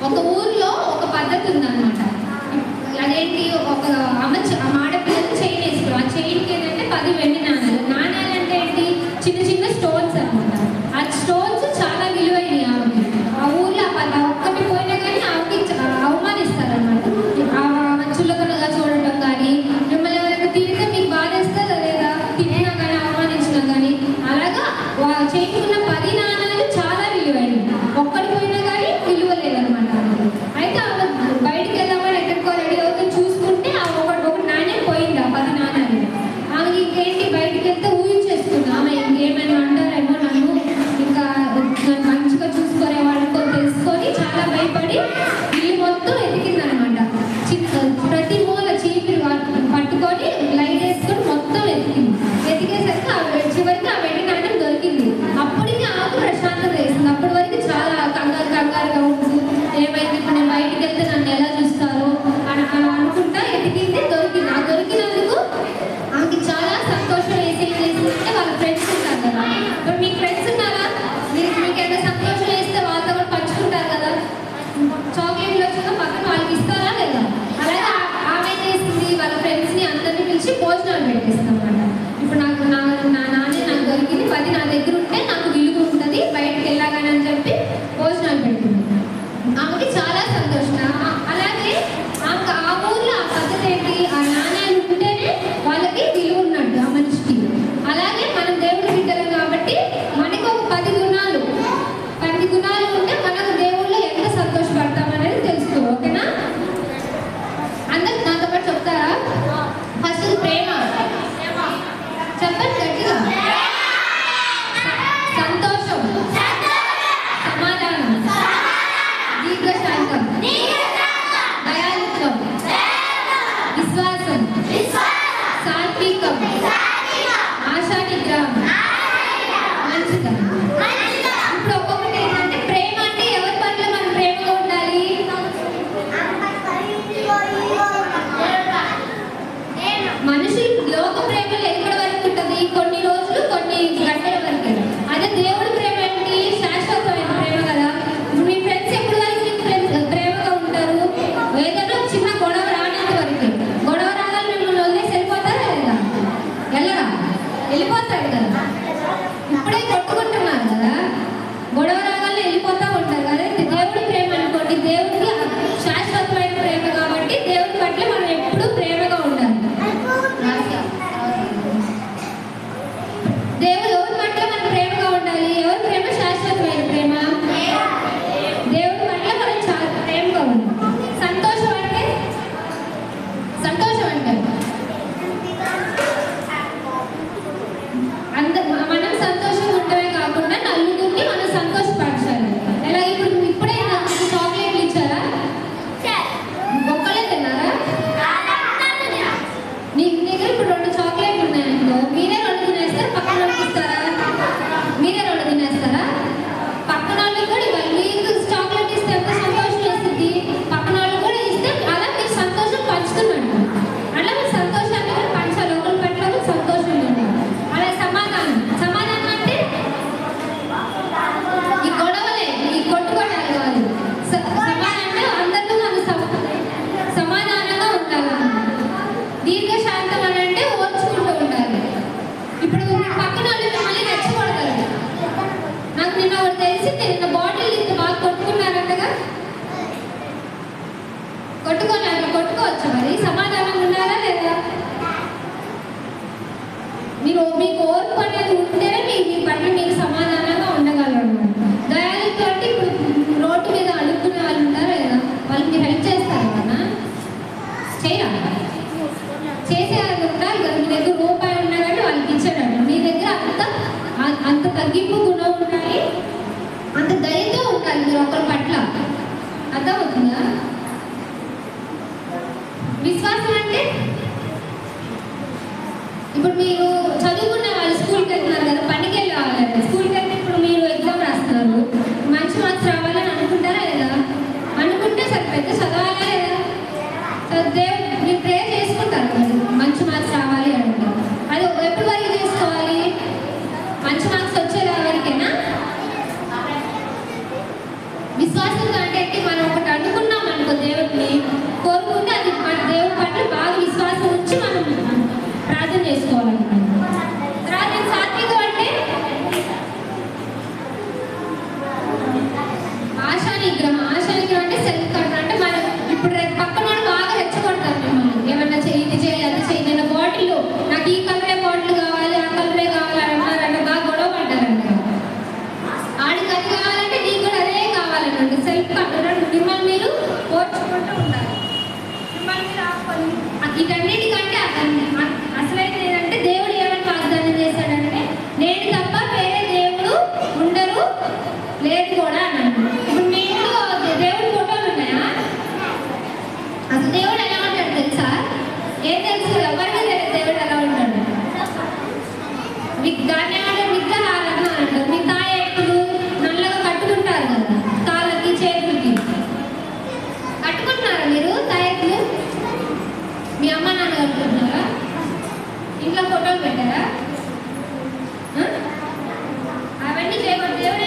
ఒక ఊర్లో ఒక పద్ధతి ఉందన్నమాట. అదేంటి, ఒక ఆడపిల్లలు చైన్ వేసుకోవాలి. ఆ చైన్కి ఏంటంటే 10 వెండి నాణాలు. నాణాలు అంటే ఏంటి, చిన్న చిన్న స్టోన్స్ అనమాట. ఆ స్టోన్స్ చాలా విలువైనవి ఆమెకి. ఆ ఊర్లో ఒక్కటి పోయినా కానీ ఆమెకి అవమానిస్తారనమాట. చులకనగా చూడటం కానీ, మిమ్మల్ని ఎవరైనా తిరిగితే మీకు బాధేస్తుందా లేదా, తిరిగినా కానీ అవమానించినా కానీ, అలాగా చేయించుకున్న 10 నాణాలు చాలా విలువైనవి. ఒక్కటి పోయినా కానీ విలువ లేదనమాట. అయితే ఆమె బయటికి వెళ్దామని ఎక్కడికో రెడీ అవుతుంది, చూసుకుంటే ఆ ఒక నాణ్యం పోయింది, ఆ 10 నాణాలు. ఆమెకి ఇంకేంటి, బయటికి వెళ్తే ఊహించేస్తుంది ఆమె ఇంకేమైనా అంటారేమో, నన్ను ఇంకా మంచిగా చూసుకునే వాళ్ళతో తెలుసుకొని చాలా భయపడి ఇల్లు మొత్తం ఎదిగిందనమాట. ప్రతి మూల చీపిరి పట్టుకొని లైట్ వేసుకొని మొత్తం ఎదిగేసరికి చివరికి ఆ వెండి నాణ్యం దొరికింది. అప్పటికి ఆమెకు ప్రశాంతత వేసింది. అప్పటి వరకు చాలా కంగారుగా ఉంటుంది, ఏమైంది ఇప్పుడు నేను బయటికి వెళ్తే నన్ను ఎలా చూస్తారు అని అనుకుంటా ఎదిగింది, దొరికింది. ఆ దొరికినందుకు ఆమెకి చాలా సంతోషం వేసిందంటే వాళ్ళ ఫ్రెండ్స్ ఉంటారు కదా. ఇప్పుడు మీకు ఫ్రెండ్స్ ఉన్నారా? మీకైనా సంతోషం వేస్తే వాళ్ళతో కూడా పంచుకుంటారు కదా. చాక్లెట్లు వచ్చిన పక్కన వాళ్ళకి ఇస్తారా లేదా? అలాగే ఆమె చేసింది, వాళ్ళ ఫ్రెండ్స్ని అందరినీ పిలిచి భోజనాలు పెట్టేస్తాం అన్నమాట. ఇప్పుడు నా నాన్న నాకు దొరికింది, 10 నా దగ్గర ఉంటే నాకు విలువ ఉంటుంది, బయటకు వెళ్ళగానే అని చెప్పి భోజనాలు పెడుతుంది. ఆమెకి చాలా సంతోషం. అలాగే ఆమెకు ఆ ఊర్లో ఆ పద్ధతి ఏంటి, ఆ నాణ్యాలు ఉంటేనే వాళ్ళకి విలువ ఉన్నట్టు ఆ మనిషికి. అలాగే మనం దేవుడి బిడ్డలం కాబట్టి మనకి ఒక 10 గుణాలు ఉంటే మనకు దేవుళ్ళు ఎంత సంతోషపడతామనేది తెలుసు. ఓకేనా? అందరు నాతో పాటు చెప్తారా? ఫస్ట్ ప్రేమ చెప్పండి గట్టిగా. సంతోషం, సమాధానం, దీర్ఘశాంతం, దయాళుత్వం, విశ్వాసం, సాత్వికం, ఆశా నిగ్రహం, మంచితనం. ఇప్పుడు ఒక్కొక్కటి ఏంటంటే, ప్రేమ అంటే ఎవరి పట్ల మనం ప్రేమగా ఉండాలి? మనుషులు లోక ప్రేమలు ఎక్కడి వరకు ఉంటుంది? కొన్ని రోజులు, కొన్ని గంటల వరకు. అదే దేవుడి ప్రేమ ఏంటి? శాశ్వతమైన ప్రేమ కదా. మీ ఫ్రెండ్స్ ఎప్పటి వరకు మీకు ప్రేమగా ఉంటారు? ఏదైనా చిన్న గొడవ రానంత వరకు. గొడవ రాగానే మిమ్మల్ని వదిలేసి వెళ్ళిపోతారా లేదా? వెళ్ళరా? వెళ్ళిపోతాడు కదా. ఇప్పుడే కొట్టుకుంటున్నారు కదా, గొడవ రాగానే వెళ్ళిపోతూ ఉంటారు కదా. దేవుడి ప్రేమ అనుకోండి, దేవుడికి శాశ్వతమైన ప్రేమ కాబట్టి దేవుడి పట్ల మనం ఎప్పుడూ ప్రేమగా ఉండాలి. దేవుడు ఎవరి పట్ల మనం ప్రేమగా ఉండాలి? ఎవరి ప్రేమ శాశ్వతమైన ప్రేమ? దేవుడి పట్ల మనం చాలా ప్రేమగా ఉండాలి. సంతోషం అంటే మనం సంతోషంగా ఉండటమే కాకుండా నలుగురికి మనం సంతోషపరచాలి. ఎలా? ఇప్పుడే నాకు చాక్లెట్లు ఇచ్చారా? ఒక్కలే తిన్నారా? నీ దగ్గర ఇప్పుడు 2 చాక్లెట్లు ఉన్నాయనుకో, మీరే 2 తినేస్తారు, పక్కన వాళ్ళకి ఇస్తారా? మీరే 2 తినేస్తారా? పక్కన వాళ్ళకి కూడా ఇవ్వాలి. మీకు చాక్లెట్ ఇస్తే ఎంత సంతోషం వేస్తుంది, పక్కన వాళ్ళకి కూడా ఇస్తే అలా మీరు సంతోషం పంచుతున్నట్టు. అలా మీరు సంతోషాన్ని కూడా పంచాలి, ఒకరి పట్ల సంతోషం ఉండాలి. అలా సమాధానం అంటే ఈ గొడవలే, ఈ కొట్టుకోవడాలు కాదు. సమాధానం అందరితో మనం సమాధానంగా ఉండాలి. దీర్ఘశాంతం అని అంటే ఓర్చుకుంటూ ఉండాలి. ఇప్పుడు పక్కన వాళ్ళు మిమ్మల్ని రెచ్చగొడతారు. నాకు నిన్న ఒకటి తెలిసింది, నిన్న బాటిల్ ఇంత బాగా కొట్టుకున్నారంటగా. కొట్టుకోవచ్చు. మరి సమాధానంగా ఉండాలా లేదా? మీకు ఓర్పు అనేది ఉంటేనే మీ పట్ల మీరు సమాధానంగా ఉండగలరు. దయాళుత్వం అంటే ఇప్పుడు రోడ్డు మీద అడుక్కునే వాళ్ళు ఉంటారు లేదా, వాళ్ళు మీరు హెల్ప్ చేస్తారు కదా, చేయరా? చేసేవాళ్ళు ఉంటారు కదా. మీ దగ్గర రూపాయి ఉన్నా కానీ వాళ్ళకి ఇచ్చాడంట. మీ దగ్గర అంత తగ్గింపు గుణం ఉండాలి, అంత దయతో ఉండాలి మీరు ఒకరి పట్ల. అర్థమవుతుందా? విశ్వాసం అంటే ఇప్పుడు మీరు చదువుకునే వాళ్ళు స్కూల్కి వెళ్తున్నారు కదా, పనికి వెళ్ళే వాళ్ళు స్కూల్కి వెళ్తే ఇప్పుడు మీరు ఎగ్జామ్ రాస్తున్నారు, మంచి మార్క్స్ రావాలని అనుకుంటారా లేదా? అనుకుంటే సరిపోతే చదవాలా లేదా? మీరు ప్రేయర్ చేసుకుంటారు కదా, మంచి మార్క్స్ రావాలి అంటే. అది ఎప్పటి వరకు చేసుకోవాలి? మంచి మార్క్స్ వచ్చే వరకేనా? విశ్వాసంతో అంటే మనం ఒకటి అనుకున్నాం అనుకో, దేవుడిని కోరుకుంటే అది మన దేవుడి పట్ల బాగా విశ్వాసం ఉంచి మనం ప్రార్థన చేసుకోవాలన్నమాట. తర్వాత సాత్వికం అంటే ఆశానిగ్రహం. ఆశానిగ్రహం అంటే సెల్ఫ్ కంట్రోల్. అంటే మనం ఇప్పుడు పక్కన బాగా రెచ్చగొడతారు మిమ్మల్ని, ఏమన్నా ఇది చేయి అది చేయి. నేను బాటిల్ నాకు ఈ కలరే బాటిల్ కావాలి, ఆ కలరే కావాలి అన్నారంటే బాగా గొడవ పడ్డారంట. ఆడికి అది కావాలంటే నీకు కూడా అదే కావాలన్నట్టు సెల్ఫ్ కంట్రోల్. మిమ్మల్ని మీరు కోర్చుకుంటూ ఉండాలి. మిమ్మల్ని మీరు ఆపుకొని వీటన్నిటికంటే అసలైతే ఏంటంటే దేవుడు ఏమని వాగ్దానం చేశాడంటే, నేను తప్ప వేరే దేవుడు ఉండరు, లేదు కూడా అన్నాడు. ఇప్పుడు మీ ఇంట్లో దేవుడి ఫోటోలు ఉన్నాయా? అసలు దేవుడు ఎలా ఉంటాడు తెలుసా? ఏం తెలుసు? ఎవరికి తెలియదు దేవుడు ఎలా ఉంటాడు. దాన్ని ఏమంటారు? విగ్రహాలను అంటారు. మీ తాయెత్తులు నల్లగా కట్టుకుంటారు కదా కాళ్ళకి చేతులకి. కట్టుకుంటున్నారా మీరు తాయెత్తులు? మీ అమ్మ నాన్న కట్టుకుంటున్నారా? ఇంట్లో ఫోటోలు పెట్టారా? అవన్నీ చేయకూడదు. దేవుడు